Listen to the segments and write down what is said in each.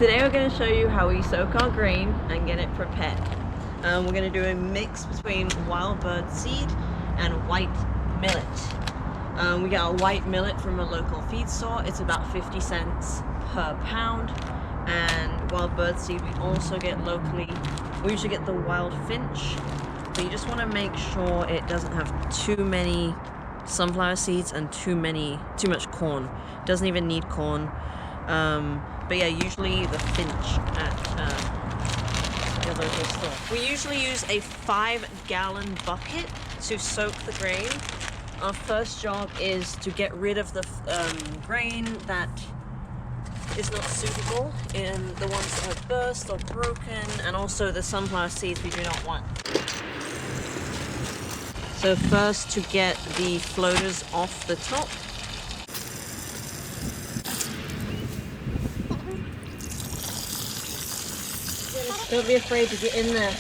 Today we're going to show you how we soak our grain and get it prepared. We're going to do a mix between wild bird seed and white millet. We get our white millet from a local feed store. It's about 50 cents per pound. And wild bird seed we also get locally. We usually get the wild finch, but you just want to make sure it doesn't have too many sunflower seeds and too much corn. It doesn't even need corn. But yeah, usually the finch at the local store. We usually use a 5-gallon bucket to soak the grain. Our first job is to get rid of the grain that is not suitable, and the ones that have burst or broken, and also the sunflower seeds we do not want. So first, to get the floaters off the top. Don't be afraid to get in there.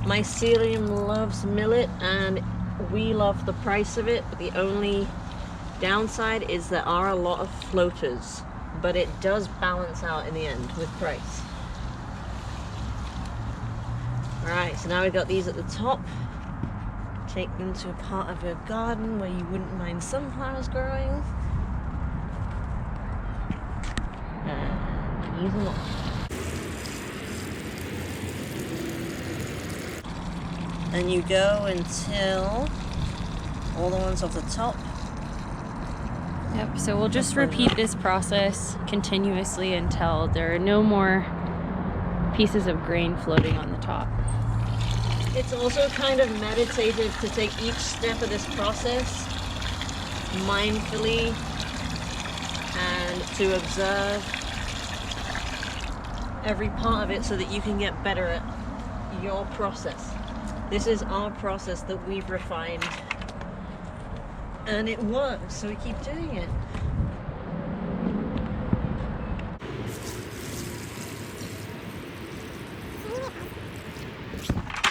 Mycelium loves millet and we love the price of it, but the only downside is there are a lot of floaters, but it does balance out in the end with price. Alright, so now we've got these at the top. Take them to a part of your garden where you wouldn't mind sunflowers growing. And use them all. And you go until all the ones off the top. Yep, so we'll just repeat this process continuously until there are no more pieces of grain floating on the top. It's also kind of meditative to take each step of this process mindfully and to observe every part of it so that you can get better at your process. This is our process that we've refined and it works, so we keep doing it.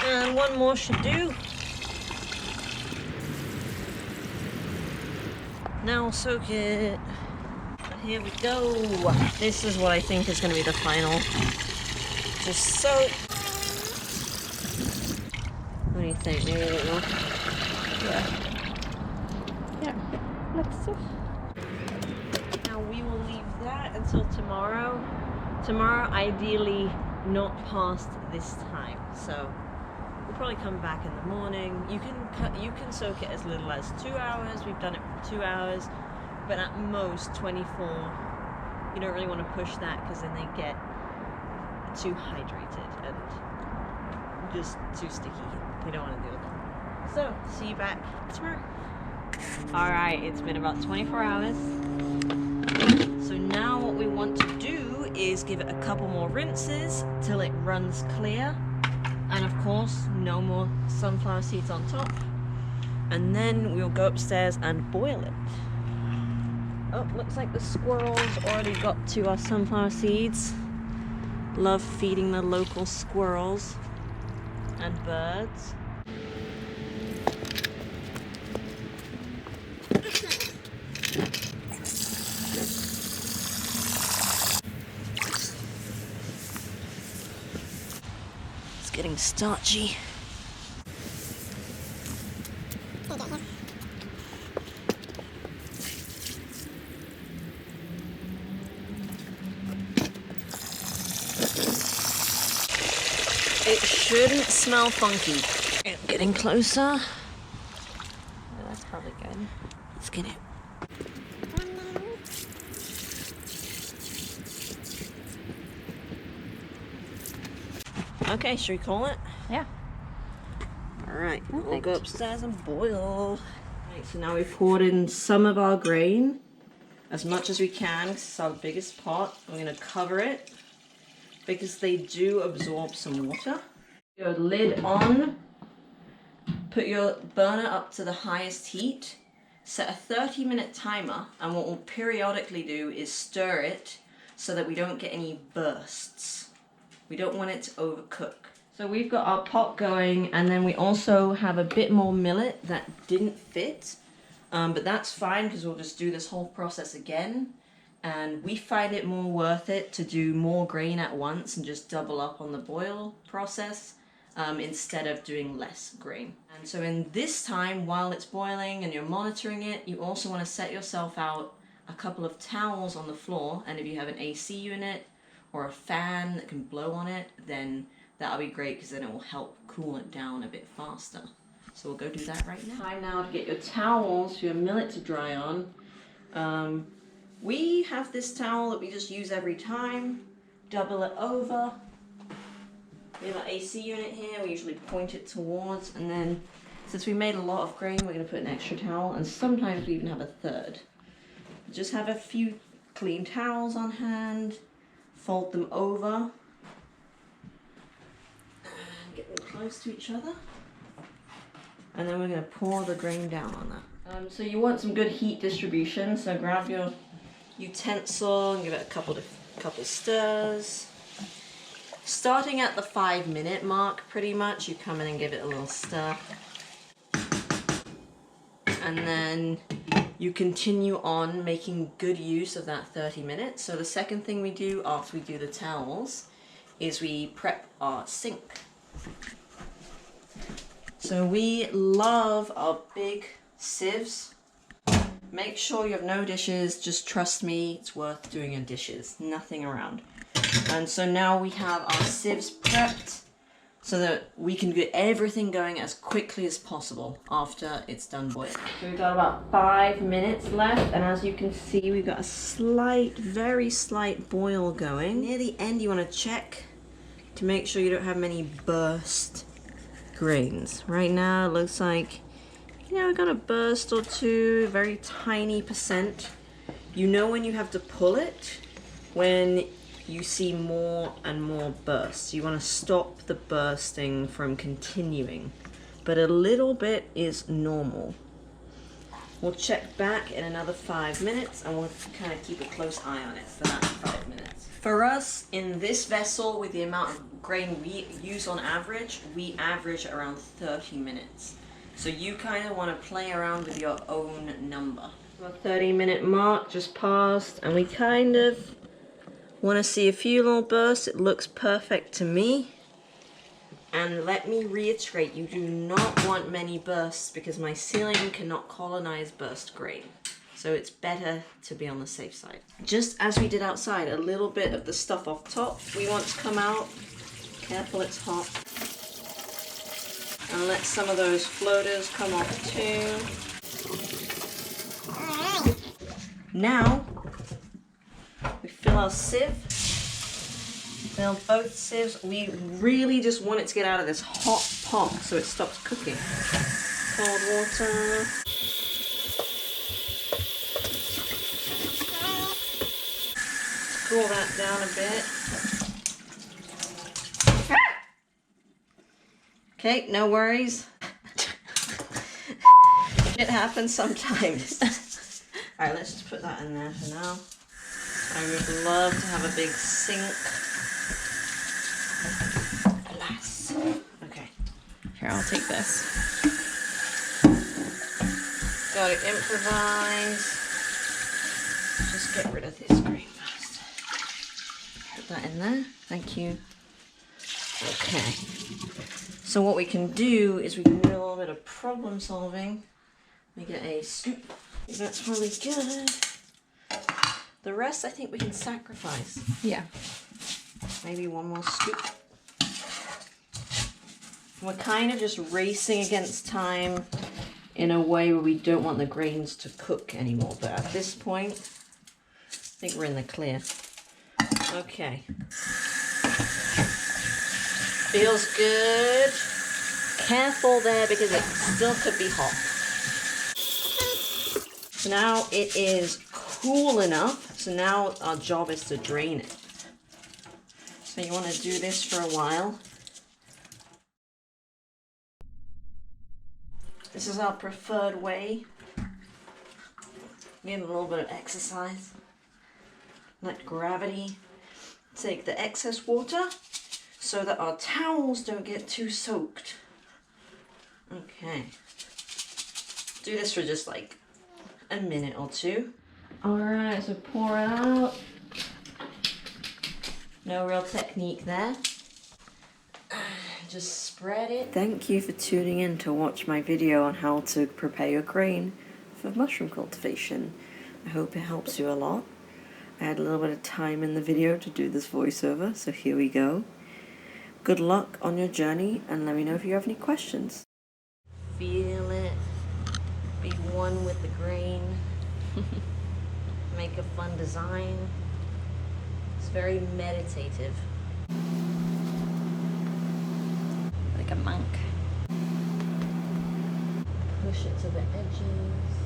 And one more should do. Now soak it. Here we go. This is what I think is going to be the final. Just soak. What do you think? Maybe a little more? Yeah, looks so. Now we will leave that until tomorrow. Tomorrow, ideally, not past this time. So we'll probably come back in the morning. You can soak it as little as 2 hours. We've done it for 2 hours, but at most 24. You don't really want to push that because then they get too hydrated and just too sticky. We don't want to do that. So, see you back tomorrow. Alright, it's been about 24 hours. So now what we want to do is give it a couple more rinses till it runs clear. And of course, no more sunflower seeds on top. And then we'll go upstairs and boil it. Oh, looks like the squirrels already got to our sunflower seeds. Love feeding the local squirrels and birds. It's getting starchy. It shouldn't smell funky. Getting closer. Yeah, that's probably good. Let's get it. Okay, should we call it? Yeah. Alright, we'll go upstairs and boil. Right, so now we've poured in some of our grain, as much as we can. This is our biggest pot. I'm going to cover it because they do absorb some water. Your lid on. Put your burner up to the highest heat. Set a 30-minute timer, and what we'll periodically do is stir it so that we don't get any bursts. We don't want it to overcook. So we've got our pot going, and then we also have a bit more millet that didn't fit. But that's fine because we'll just do this whole process again. And we find it more worth it to do more grain at once and just double up on the boil process instead of doing less grain. And so in this time, while it's boiling and you're monitoring it, you also want to set yourself out a couple of towels on the floor. And if you have an AC unit or a fan that can blow on it, then that'll be great because then it will help cool it down a bit faster. So we'll go do that right now. Time now to get your towels for your millet to dry on. We have this towel that we just use every time. Double it over. We have our AC unit here. We usually point it towards, and then since we made a lot of grain, we're going to put an extra towel, and sometimes we even have a third. Just have a few clean towels on hand. Fold them over. And get them close to each other. And then we're going to pour the grain down on that. So you want some good heat distribution, so grab your utensil and give it a couple stirs. Starting at the 5-minute mark, pretty much, you come in and give it a little stir. And then you continue on making good use of that 30 minutes. So the second thing we do after we do the towels is we prep our sink. So we love our big sieves. Make sure you have no dishes, just trust me, it's worth doing your dishes, nothing around. And so now we have our sieves prepped so that we can get everything going as quickly as possible after it's done boiling. So we've got about 5 minutes left, and as you can see, we've got a slight, very slight boil going. Near the end, you want to check to make sure you don't have many burst grains. Right now, it looks like, you know, we got a burst or two, very tiny percent. You know when you have to pull it, when you see more and more bursts. You want to stop the bursting from continuing, but a little bit is normal. We'll check back in another 5 minutes and we'll kind of keep a close eye on it for that 5 minutes. For us, in this vessel, with the amount of grain we use on average, we average around 30 minutes. So you kind of want to play around with your own number. Our 30-minute mark just passed, and we kind of want to see a few little bursts. It looks perfect to me. And let me reiterate, you do not want many bursts because my ceiling cannot colonize burst grain. So it's better to be on the safe side. Just as we did outside, a little bit of the stuff off top we want to come out. Careful, it's hot. And let some of those floaters come off too. Now, we fill our sieve. Fill both sieves. We really just want it to get out of this hot pot so it stops cooking. Cold water. Cool that down a bit. Okay, no worries. It happens sometimes. Alright, let's just put that in there for now. I would love to have a big sink. Alas. Okay. Here, I'll take this. Gotta improvise. Just get rid of this grain first. Put that in there. Thank you. Okay. So what we can do is we can do a little bit of problem solving. We get a scoop. That's really good. The rest I think we can sacrifice. Yeah. Maybe one more scoop. We're kind of just racing against time in a way where we don't want the grains to cook anymore. But at this point, I think we're in the clear. Okay. Feels good. Careful there because it still could be hot. So now it is cool enough. So now our job is to drain it. So you want to do this for a while. This is our preferred way. Give a little bit of exercise. Let gravity take the excess water so that our towels don't get too soaked. Okay. Do this for just like a minute or two. Alright, so pour it out. No real technique there. Just spread it. Thank you for tuning in to watch my video on how to prepare your grain for mushroom cultivation. I hope it helps you a lot. I had a little bit of time in the video to do this voiceover, so here we go. Good luck on your journey, and let me know if you have any questions. Feel it. Be one with the grain. Make a fun design. It's very meditative. Like a monk. Push it to the edges.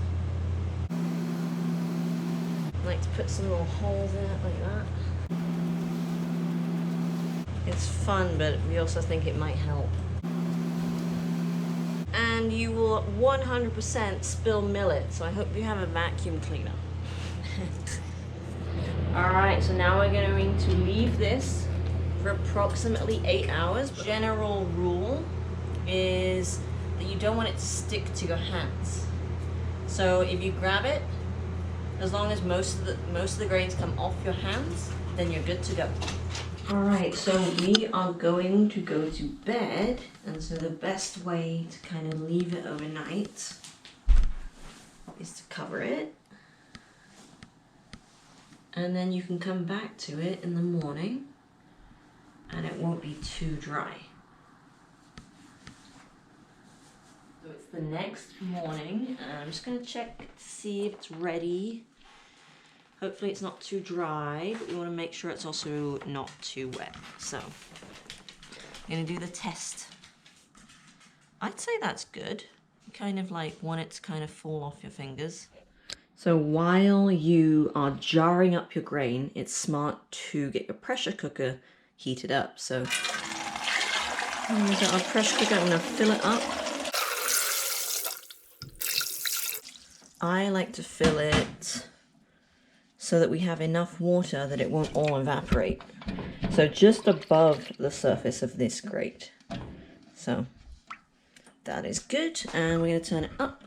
I like to put some little holes in it like that. It's fun, but we also think it might help. And you will 100% spill millet, so I hope you have a vacuum cleaner. Alright, so now we're going to leave this for approximately 8 hours. General rule is that you don't want it to stick to your hands. So if you grab it, as long as most of the grains come off your hands, then you're good to go. Alright, so we are going to go to bed, and so the best way to kind of leave it overnight is to cover it. And then you can come back to it in the morning and it won't be too dry. So it's the next morning and I'm just going to check to see if it's ready. Hopefully it's not too dry, but we want to make sure it's also not too wet. So I'm going to do the test. I'd say that's good. You kind of like want it to kind of fall off your fingers. So while you are jarring up your grain, it's smart to get your pressure cooker heated up. So our pressure cooker, I'm going to fill it up. I like to fill it so that we have enough water that it won't all evaporate. So just above the surface of this grate. So that is good, and we're going to turn it up.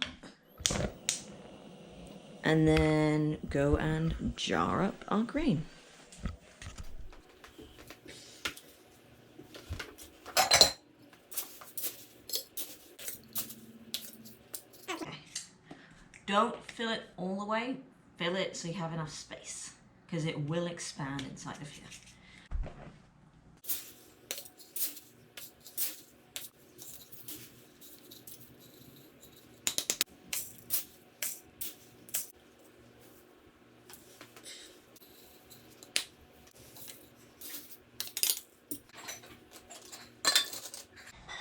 And then go and jar up our grain. Okay. Don't fill it all the way. Fill it so you have enough space, because it will expand inside of here.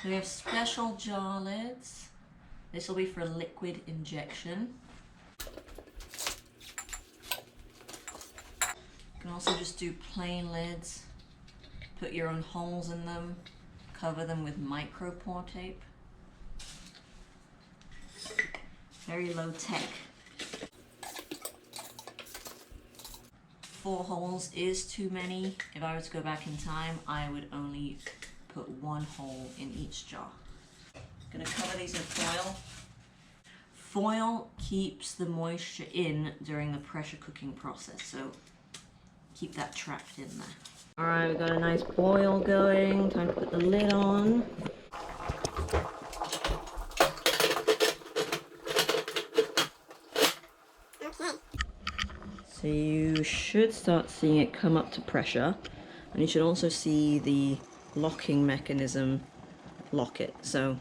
So we have special jar lids. This will be for liquid injection. You can also just do plain lids. Put your own holes in them. Cover them with micro pour tape. Very low tech. 4 holes is too many. If I were to go back in time, I would only put 1 hole in each jar. I'm gonna cover these in foil. Foil keeps the moisture in during the pressure cooking process, so keep that trapped in there. All right, we've got a nice boil going. Time to put the lid on. So you should start seeing it come up to pressure, and you should also see the locking mechanism lock it. So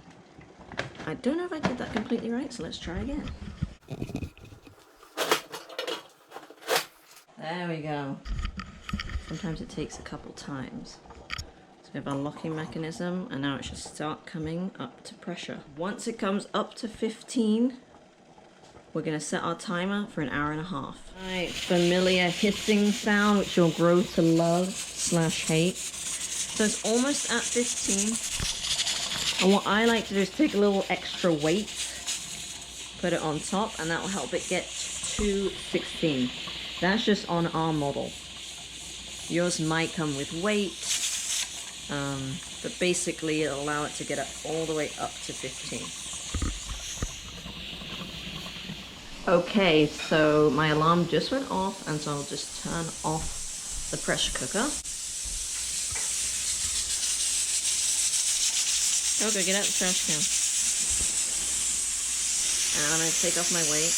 I don't know if I did that completely right, so let's try again. There we go. Sometimes it takes a couple times. So we have our locking mechanism, and now it should start coming up to pressure. Once it comes up to 15, we're going to set our timer for 1.5 hours. Alright, familiar hissing sound which you'll grow to love / hate. So it's almost at 15. And what I like to do is take a little extra weight, put it on top, and that will help it get to 16. That's just on our model. Yours might come with weight, but basically it'll allow it to get up all the way up to 15. Okay, so my alarm just went off, and so I'll just turn off the pressure cooker. Oh, go get out the trash can. And I'm going to take off my weight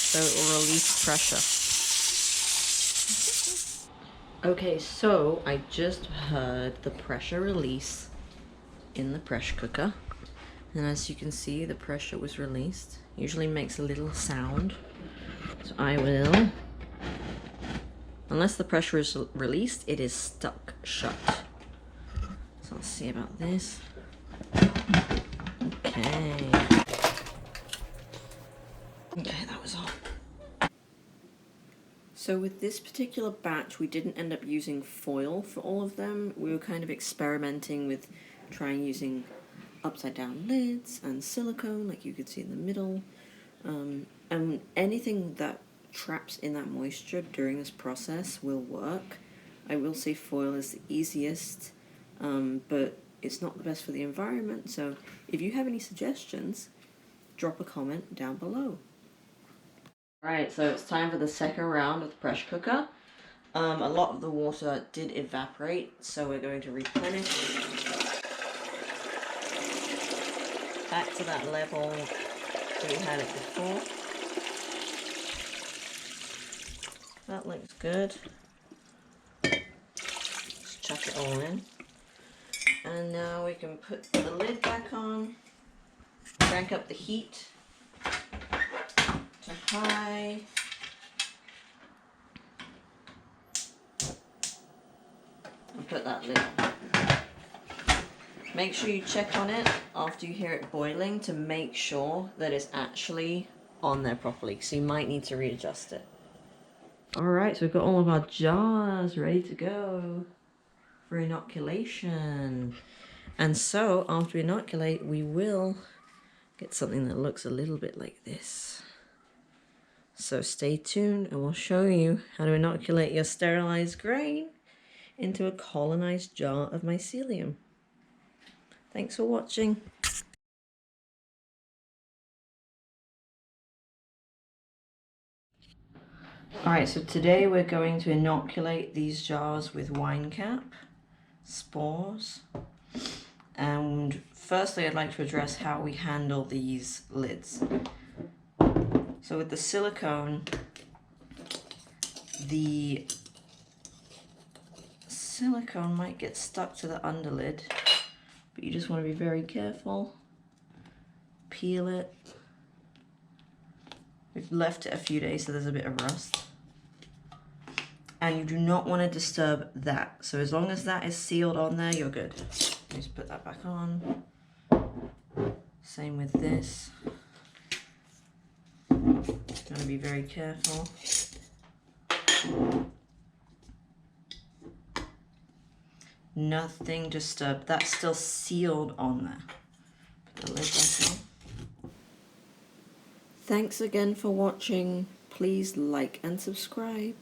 so it will release pressure. Okay, so I just heard the pressure release in the pressure cooker. And as you can see, the pressure was released. Usually makes a little sound. So I will, unless the pressure is released, it is stuck shut. So let's see about this. Okay. Okay, that was on. So with this particular batch, we didn't end up using foil for all of them. We were kind of experimenting with trying using upside down lids and silicone, like you could see in the middle. And anything that traps in that moisture during this process will work. I will say foil is the easiest, but it's not the best for the environment. So if you have any suggestions, drop a comment down below. Alright, so it's time for the second round of the pressure cooker. A lot of the water did evaporate, so we're going to replenish back to that level that we had it before. That looks good. Just chuck it all in. And now we can put the lid back on, crank up the heat to high. And put that lid on. Make sure you check on it after you hear it boiling to make sure that it's actually on there properly. So you might need to readjust it. Alright, so we've got all of our jars ready to go for inoculation. And so after we inoculate, we will get something that looks a little bit like this. So stay tuned and we'll show you how to inoculate your sterilized grain into a colonized jar of mycelium. Thanks for watching. Alright, so today we're going to inoculate these jars with wine cap, spores, and firstly I'd like to address how we handle these lids. So with the silicone might get stuck to the underlid, but you just want to be very careful. Peel it. We've left it a few days so there's a bit of rust. And you do not want to disturb that. So as long as that is sealed on there, you're good. Just put that back on. Same with this. Gotta be very careful. Nothing disturbed. That's still sealed on there. Put the lid back on. Thanks again for watching. Please like and subscribe.